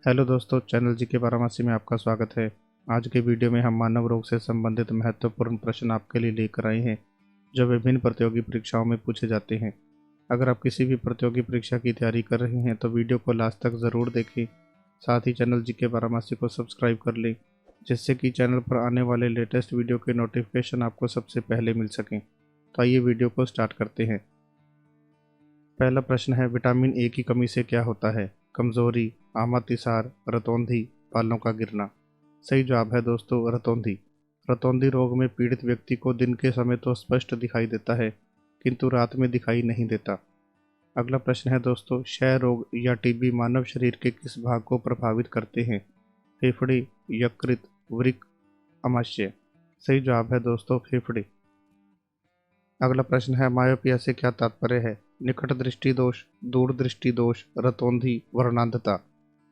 Hello दोस्तों, channel जी के बारामासी में आपका स्वागत है। आज के वीडियो में हम मानव रोग से संबंधित महत्वपूर्ण प्रश्न आपके लिए लेकर आए हैं जो विभिन्न प्रतियोगी परीक्षाओं में पूछे जाते हैं। अगर आप किसी भी प्रतियोगी परीक्षा की तैयारी कर रहे हैं तो वीडियो को लास्ट तक ज़रूर देखें। साथ ही चैनल जी के बारामासी को सब्सक्राइब कर लें, जिससे कि चैनल पर आने वाले लेटेस्ट वीडियो के नोटिफिकेशन आपको सबसे पहले मिल सकें। तो आइए वीडियो को स्टार्ट करते हैं। पहला प्रश्न है, विटामिन ए की कमी से क्या होता है? कमजोरी, आमातिसार, रतौंधी, बालों का गिरना। सही जवाब है दोस्तों रतौंधी। रतौंधी रोग में पीड़ित व्यक्ति को दिन के समय तो स्पष्ट दिखाई देता है, किंतु रात में दिखाई नहीं देता। अगला प्रश्न है दोस्तों, क्षय रोग या टीबी मानव शरीर के किस भाग को प्रभावित करते हैं? फेफड़े, यकृत, वृक्क, अमाशय। सही जवाब है दोस्तों फेफड़े। अगला प्रश्न है, मायोपिया से क्या तात्पर्य है? निकट दृष्टि दोष, दूर दृष्टि दोष, रतौंधी, वर्णांधता।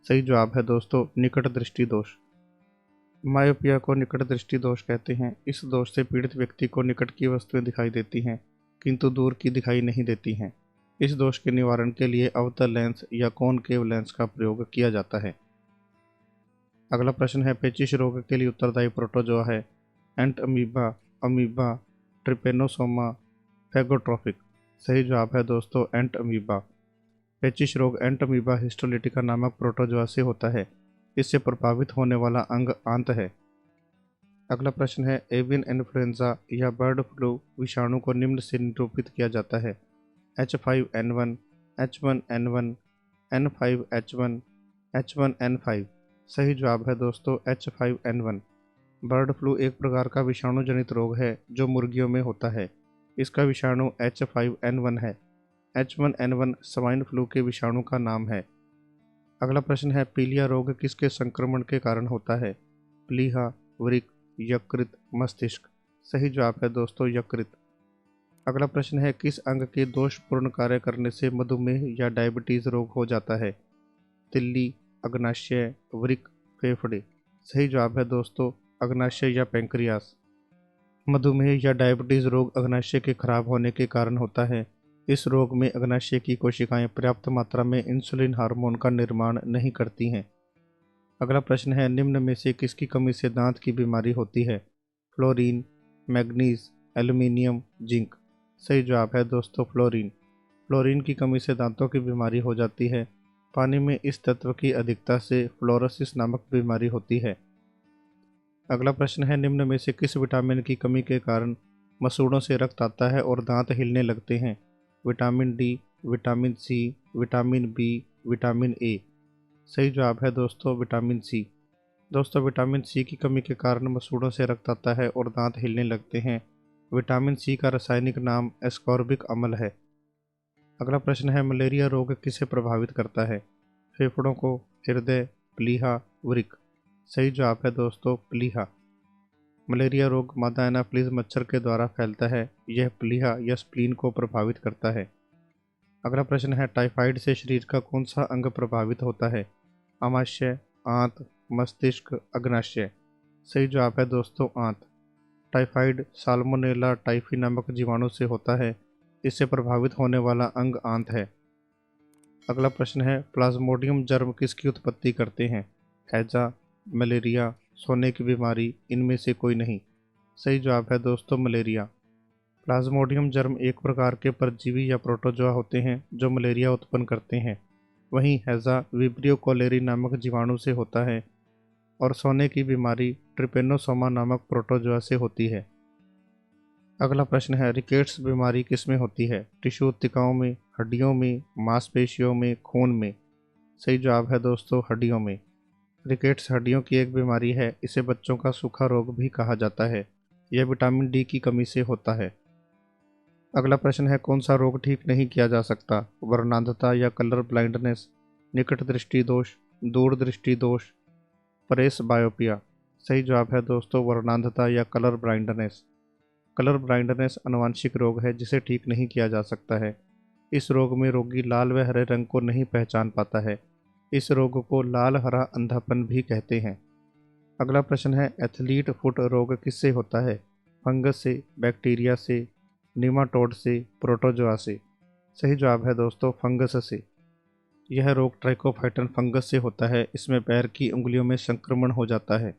सही जवाब है दोस्तों निकट दृष्टि दोष। मायोपिया को निकट दृष्टि दोष कहते हैं। इस दोष से पीड़ित व्यक्ति को निकट की वस्तुएं दिखाई देती हैं, किंतु दूर की दिखाई नहीं देती हैं। इस दोष के निवारण के लिए अवतल लेंस या कॉनकेव लेंस का प्रयोग किया जाता है। अगला प्रश्न है, पेचिश रोग के लिए उत्तरदायी प्रोटोजोआ है? एंट अमीबा, अमीबा, ट्रिपेनोसोमा, फैगोट्रोफिक। सही जवाब है दोस्तों एंट अमीबा। पेचिश रोग एंट अमीबा हिस्टोलिटिका नामक प्रोटोजोआ से होता है। इससे प्रभावित होने वाला अंग आंत है। अगला प्रश्न है, एवियन इन्फ्लुएंजा या बर्ड फ्लू विषाणु को निम्न से निरूपित किया जाता है? H5N1, H1N1, N5H1, H1N5। सही जवाब है दोस्तों H5N1। बर्ड फ्लू एक प्रकार का विषाणु जनित रोग है जो मुर्गियों में होता है। इसका विषाणु H5N1 है। H1N1 स्वाइन फ्लू के विषाणु का नाम है। अगला प्रश्न है, पीलिया रोग किसके संक्रमण के कारण होता है? प्लीहा, वृक्क, यकृत, मस्तिष्क। सही जवाब है दोस्तों यकृत। अगला प्रश्न है, किस अंग के दोषपूर्ण कार्य करने से मधुमेह या डायबिटीज रोग हो जाता है? तिल्ली, अग्नाशय, वृक्क, फेफड़े। सही जवाब है दोस्तों अग्नाशय या पैंक्रियास। मधुमेह या डायबिटीज रोग अग्नाशय के खराब होने के कारण होता है। इस रोग में अग्नाशय की कोशिकाएं पर्याप्त मात्रा में इंसुलिन हार्मोन का निर्माण नहीं करती हैं। अगला प्रश्न है, निम्न में से किसकी कमी से दांत की बीमारी होती है? Fluorine, manganese, aluminium, zinc. सही जवाब है दोस्तों फ्लोरीन। फ्लोरीन की कमी से दांतों की बीमारी हो जाती है। पानी में इस तत्व की अधिकता से फ्लोरोसिस नामक बीमारी होती है। अगला प्रश्न है, निम्न में से किस विटामिन की कमी के कारण मसूड़ों से रक्त आता है और दांत हिलने लगते हैं? Vitamin D, vitamin C, vitamin B, vitamin A. सही जवाब है दोस्तों विटामिन सी। दोस्तों विटामिन सी की कमी के कारण मसूड़ों से रक्त आता है और दांत हिलने लगते हैं। विटामिन सी का रासायनिक नाम एस्कॉर्बिक अम्ल है। अगला प्रश्न है, मलेरिया रोग किसे प्रभावित करता है? फेफड़ों को, हृदय, प्लीहा, वृक्क। सही जवाब है दोस्तों प्लीहा। मलेरिया रोग मादा एनाफिलीज मच्छर के द्वारा फैलता है। यह प्लीहा या स्प्लीन को प्रभावित करता है। अगला प्रश्न है, टाइफाइड से शरीर का कौन सा अंग प्रभावित होता है? आमाशय, आंत, मस्तिष्क, अग्नाशय। सही जवाब है दोस्तों आंत। टाइफाइड साल्मोनेला टाइफी नामक जीवाणु से होता है। इससे प्रभावित होने वाला अंग आंत है। अगला प्रश्न है, प्लाज्मोडियम जर्म किसकी उत्पत्ति करते हैं? हैजा, मलेरिया, सोने की बीमारी, इनमें से कोई नहीं। सही जवाब है दोस्तों मलेरिया। प्लाज्मोडियम जर्म एक प्रकार के परजीवी या प्रोटोजोआ होते हैं जो मलेरिया उत्पन्न करते हैं। वहीं हैजा विब्रियो कोलेरी नामक जीवाणु से होता है और सोने की बीमारी ट्रिपेनोसोमा नामक प्रोटोजोआ से होती है। अगला प्रश्न है, रिकेट्स बीमारी किसमें होती है? टिश्यू उत्तकों में, हड्डियों में, मांसपेशियों में, खून में। सही जवाब है दोस्तों हड्डियों में। रिकेट्स हड्डियों की एक बीमारी है। इसे बच्चों का सूखा रोग भी कहा जाता है। यह विटामिन डी की कमी से होता है। अगला प्रश्न है, कौन सा रोग ठीक नहीं किया जा सकता? वर्णांधता या कलर ब्लाइंडनेस, निकट दृष्टि दोष, दूर दृष्टि दोष, परेस बायोपिया। सही जवाब है दोस्तों वर्णांधता या कलर ब्लाइंडनेस। कलर ब्लाइंडनेस आनुवंशिक रोग है जिसे ठीक नहीं किया जा सकता है। इस रोग में रोगी लाल व हरे रंग को नहीं पहचान पाता है। इस रोग को लाल हरा अंधापन भी कहते हैं। अगला प्रश्न है, एथलीट फुट रोग किससे होता है? फंगस से, बैक्टीरिया से, निमाटोड से, प्रोटोजोआ से। सही जवाब है दोस्तों फंगस से। यह रोग ट्राइकोफाइटन फंगस से होता है। इसमें पैर की उंगलियों में संक्रमण हो जाता है।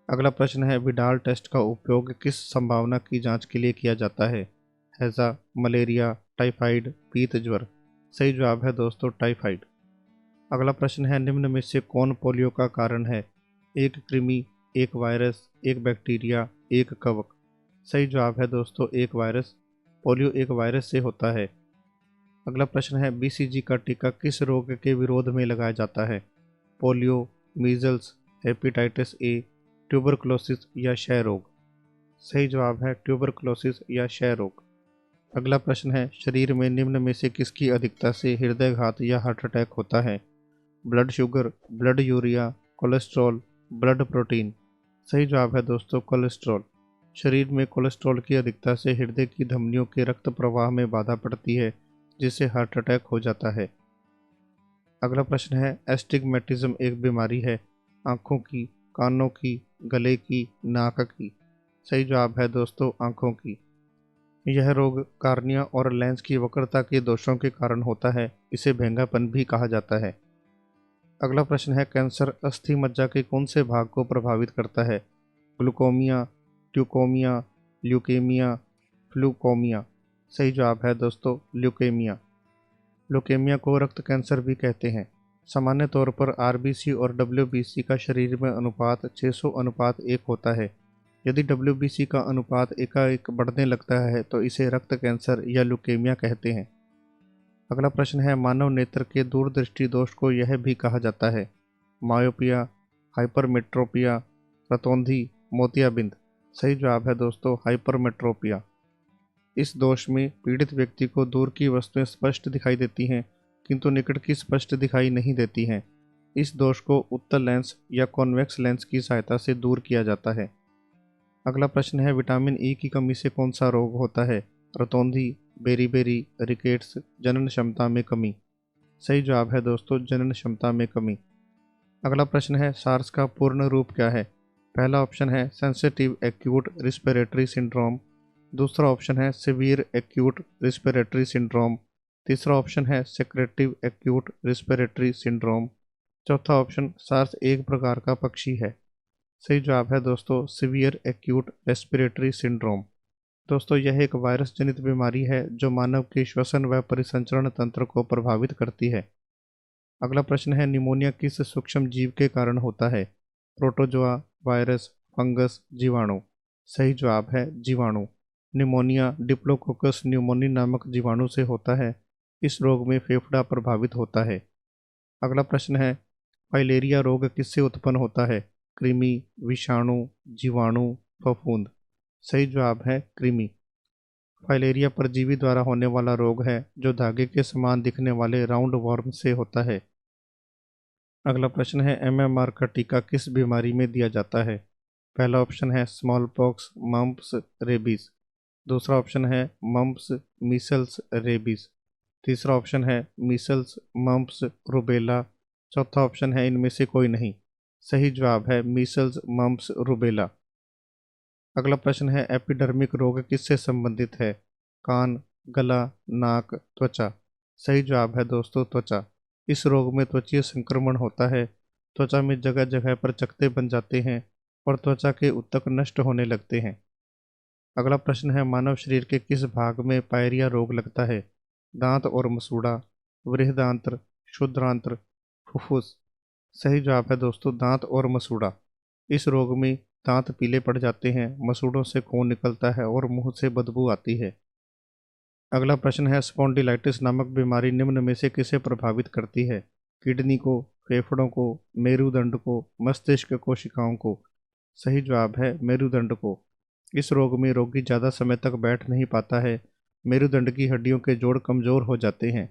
अगला प्रश्न है, विडाल टेस्ट का उपयोग किस संभावना की जांच के लिए किया जाता है? हैजा, मलेरिया, टाइफाइड, पीत ज्वर। सही जवाब है दोस्तों टाइफाइड। अगला प्रश्न है, निम्न में से कौन पोलियो का कारण है? एक कृमि, एक वायरस, एक बैक्टीरिया, एक कवक। सही जवाब है दोस्तों एक वायरस। पोलियो एक वायरस से होता है। अगला प्रश्न है, बीसीजी का टीका किस रोग के विरोध में लगाया जाता है? Polio, measles, hepatitis A, tuberculosis या क्षय रोग। सही जवाब है ट्यूबरकुलोसिस या क्षय रोग। अगला प्रश्न है, शरीर में निम्न में से किसकी अधिकता से हृदयघात या हार्ट अटैक होता है? Blood sugar, blood urea, cholesterol, blood protein. सही जवाब है दोस्तों कोलेस्ट्रॉल। शरीर में कोलेस्ट्रॉल की अधिकता से हृदय की धमनियों के रक्त प्रवाह में बाधा पड़ती है, जिससे हार्ट अटैक हो जाता है। अगला प्रश्न है, एस्टिग्मेटिज्म एक बीमारी है, आंखों की, कानों की, गले की, नाक की। सही जवाब है दोस्तों आंखों की। यह रोग कार्निया और लेंस की वक्रता के दोषों के कारण होता है। इसे भेंगापन भी कहा जाता है। अगला प्रश्न है, कैंसर अस्थि मज्जा के कौन से भाग को प्रभावित करता है? ग्लूकोमिया, ट्यूकोमिया, ल्यूकेमिया, फ्लूकोमिया। सही जवाब है दोस्तों ल्यूकेमिया। ल्यूकेमिया को रक्त कैंसर भी कहते हैं। सामान्य तौर पर आरबीसी और डब्ल्यूबीसी का शरीर में अनुपात 600:1 होता है। यदि डब्ल्यूबीसी का अनुपात एकाएक बढ़ने लगता है तो इसे रक्त कैंसर या ल्यूकेमिया कहते हैं। अगला प्रश्न है, मानव नेत्र के दूरदृष्टि दोष को यह भी कहा जाता है? मायोपिया, हाइपरमेट्रोपिया, रतौंधी, मोतियाबिंद। सही जवाब है दोस्तों हाइपरमेट्रोपिया। इस दोष में पीड़ित व्यक्ति को दूर की वस्तुएं स्पष्ट दिखाई देती हैं, किंतु निकट की स्पष्ट दिखाई नहीं देती हैं। इस दोष को उत्तल लेंस या कॉन्वेक्स लेंस की सहायता से दूर किया जाता है। अगला प्रश्न है, विटामिन ई की कमी से कौन सा रोग होता है? रतौंधी, बेरीबेरी, रिकेट्स, जनन क्षमता में कमी। सही जवाब है दोस्तों जनन क्षमता में कमी। अगला प्रश्न है, सार्स का पूर्ण रूप क्या है? पहला ऑप्शन है सेंसिटिव एक्यूट रिस्पिरेटरी सिंड्रोम, दूसरा ऑप्शन है सिवियर एक्यूट रिस्पिरेटरी सिंड्रोम, तीसरा ऑप्शन है सेक्रेटिव एक्यूट रिस्पिरेटरी सिंड्रोम, चौथा ऑप्शन सार्स एक प्रकार का पक्षी है। सही जवाब है दोस्तों सिवियर एक्यूट रेस्पिरेटरी सिंड्रोम। दोस्तों यह एक वायरस जनित बीमारी है जो मानव के श्वसन व परिसंचरण तंत्र को प्रभावित करती है। अगला प्रश्न है, निमोनिया किस सूक्ष्म जीव के कारण होता है? प्रोटोजोआ, वायरस, फंगस, जीवाणु। सही जवाब है जीवाणु। निमोनिया डिप्लोकोकस न्यूमोनी नामक जीवाणु से होता है। इस रोग में फेफड़ा प्रभावित होता है। अगला प्रश्न है, फाइलेरिया रोग किससे उत्पन्न होता है? कृमि, विषाणु, जीवाणु, फफूंद। सही जवाब है कृमि। फाइलेरिया परजीवी द्वारा होने वाला रोग है जो धागे के समान दिखने वाले राउंड वॉर्म से होता है। अगला प्रश्न है, एमएमआर का टीका किस बीमारी में दिया जाता है? पहला ऑप्शन है स्मॉल पॉक्स, मम्प्स, रेबीज, दूसरा ऑप्शन है मम्प्स, मीसल्स, रेबीज, तीसरा ऑप्शन है मीसल्स, मम्प्स, रुबेला, चौथा ऑप्शन है इनमें से कोई नहीं। सही जवाब है मीसल्स, मम्प्स, रुबेला। अगला प्रश्न है, एपिडर्मिक रोग किससे संबंधित है? कान, गला, नाक, त्वचा। सही जवाब है दोस्तों त्वचा। इस रोग में त्वचीय संक्रमण होता है। त्वचा में जगह जगह पर चकत्ते बन जाते हैं और त्वचा के ऊतक नष्ट होने लगते हैं। अगला प्रश्न है, मानव शरीर के किस भाग में पायरिया रोग लगता है? दांत और मसूड़ा, बृहदांत्र, क्षुद्रांत्र, फुफ्फुस। सही जवाब है दोस्तों दांत और मसूड़ा। इस रोग में दांत पीले पड़ जाते हैं, मसूड़ों से खून निकलता है और मुंह से बदबू आती है। अगला प्रश्न है, स्पॉन्डिलाइटिस नामक बीमारी निम्न में से किसे प्रभावित करती है? किडनी को, फेफड़ों को, मेरुदंड को, मस्तिष्क कोशिकाओं को। सही जवाब है मेरुदंड को। इस रोग में रोगी ज़्यादा समय तक बैठ नहीं पाता है। मेरुदंड की हड्डियों के जोड़ कमजोर हो जाते हैं।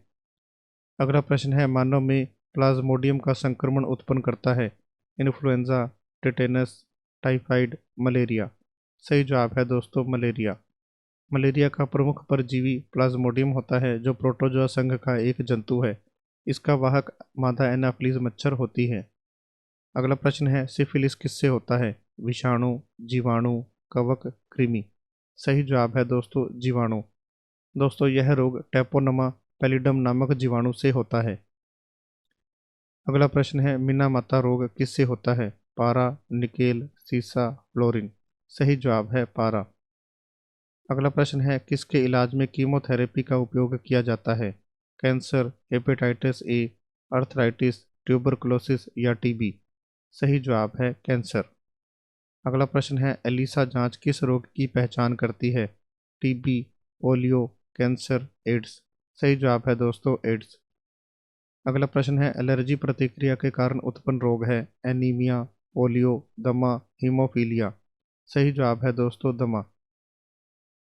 अगला प्रश्न है, मानव में प्लाज्मोडियम का संक्रमण उत्पन्न करता है? Influenza, tetanus, typhoid, malaria. सही जवाब है दोस्तों मलेरिया। मलेरिया का प्रमुख परजीवी प्लाज्मोडियम होता है जो प्रोटोजोआ संघ का एक जंतु है। इसका वाहक मादा एनाफ्लीज मच्छर होती है। अगला प्रश्न है, सिफिलिस किससे होता है? विषाणु, जीवाणु, कवक, कृमि। सही जवाब है दोस्तों जीवाणु। दोस्तों यह रोग टैपोनमा पैलिडम नामक जीवाणु से होता है। अगला प्रश्न है, मिनामाता रोग किससे होता है? पारा, निकेल, सीसा, फ्लोरीन। सही जवाब है पारा। अगला प्रश्न है, किसके इलाज में कीमोथेरेपी का उपयोग किया जाता है? Cancer, hepatitis A, arthritis, tuberculosis या टीबी। सही जवाब है कैंसर। अगला प्रश्न है, एलिसा जांच किस रोग की पहचान करती है? TB, polio, cancer, AIDS. सही जवाब है दोस्तों एड्स। अगला प्रश्न है, एलर्जी प्रतिक्रिया के कारण उत्पन्न रोग है? एनीमिया, पोलियो, दमा, हीमोफीलिया। सही जवाब है दोस्तों दमा।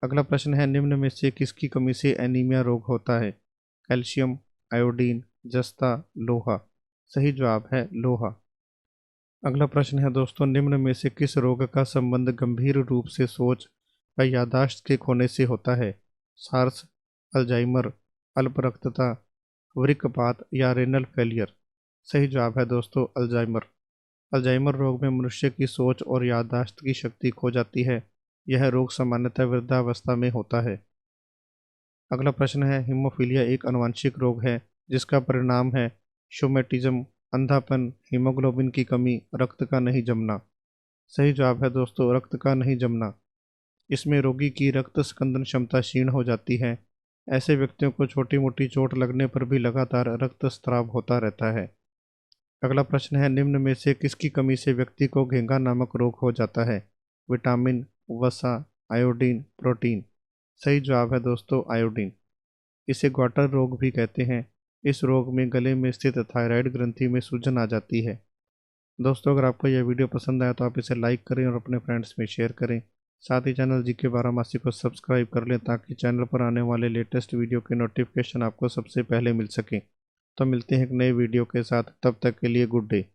अगला प्रश्न है, निम्न में से किसकी कमी से एनीमिया रोग होता है? कैल्शियम, आयोडीन, जस्ता, लोहा। सही जवाब है लोहा। अगला प्रश्न है दोस्तों, निम्न में से किस रोग का संबंध गंभीर रूप से सोच व याददाश्त के खोने से होता है? सार्स, अल्जाइमर, अल्परक्तता, वृक्कपात या रेनल फेलियर। सही जवाब है दोस्तों अल्जाइमर। अल्जाइमर रोग में मनुष्य की सोच और याददाश्त की शक्ति खो जाती है। यह रोग सामान्यतः वृद्धावस्था में होता है। अगला प्रश्न है, हीमोफीलिया एक आनुवंशिक रोग है जिसका परिणाम है शुमेटिज्म, अंधापन, हीमोग्लोबिन की कमी, रक्त का नहीं जमना। सही जवाब है दोस्तों रक्त का नहीं जमना। इसमें रोगी की रक्त स्कंदन क्षमता क्षीण हो जाती है। ऐसे व्यक्तियों को छोटी मोटी चोट लगने पर भी लगातार रक्तस्राव होता रहता है। अगला प्रश्न है, निम्न में से किसकी कमी से व्यक्ति को घेंगा नामक रोग हो जाता है? विटामिन, वसा, आयोडीन, प्रोटीन। सही जवाब है दोस्तों आयोडीन। इसे ग्वाटर रोग भी कहते हैं। इस रोग में गले में स्थित थायराइड ग्रंथि में सूजन आ जाती है। दोस्तों अगर आपको यह वीडियो पसंद आया तो आप इसे लाइक करें और अपने फ्रेंड्स में शेयर करें। साथ ही चैनल जीके बारामासी को सब्सक्राइब कर लें ताकि चैनल पर आने वाले लेटेस्ट वीडियो के नोटिफिकेशन आपको सबसे पहले मिल सकें। तो मिलते हैं एक नए वीडियो के साथ, तब तक के लिए गुड डे।